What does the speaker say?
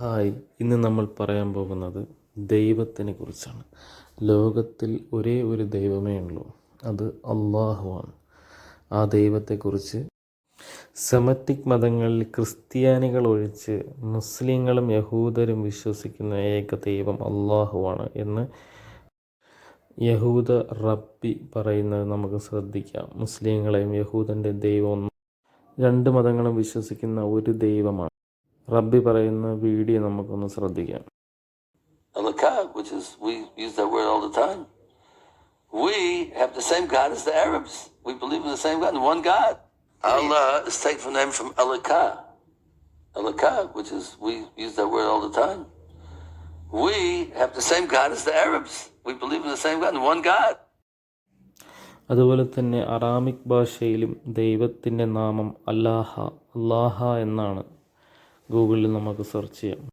Hi, ഇന്ന് നമ്മൾ പറയാൻ പോകുന്നത് ദൈവത്തിനെ കുറിച്ചാണ്. ലോകത്തിൽ ഒരേ ഒരു ദൈവമേ ഉള്ളൂ, അത് അള്ളാഹുവാണ്. ആ ദൈവത്തെക്കുറിച്ച് സെമറ്റിക് മതങ്ങളിൽ ക്രിസ്ത്യാനികൾ ഒഴിച്ച് മുസ്ലിങ്ങളും യഹൂദരും വിശ്വസിക്കുന്ന ഏക ദൈവം അള്ളാഹുവാണ് എന്ന് യഹൂദ റബ്ബി പറയുന്നത് നമുക്ക് ശ്രദ്ധിക്കാം. മുസ്ലിങ്ങളെയും യഹൂദൻ്റെ ദൈവം രണ്ട് മതങ്ങളും വിശ്വസിക്കുന്ന ഒരു ദൈവമാണ്. റബ്ബി പറയുന്ന വീഡിയോ നമുക്കൊന്ന് ശ്രദ്ധിക്കാം. Allah, which is, we use that word all the time. We have the same God as the Arabs. We believe in the same God, one God. Allah is taken from the name from Allah, which is, we use that word all the time. We have the same God as the Arabs. We believe in the same God, one God. അതുപോലെ തന്നെ Aramaic ഭാഷയിലും ദൈവത്തിൻ്റെ നാമം അല്ലാഹ എന്നാണ്. ഗൂഗിളിൽ നമുക്ക് search ചെയ്യാം.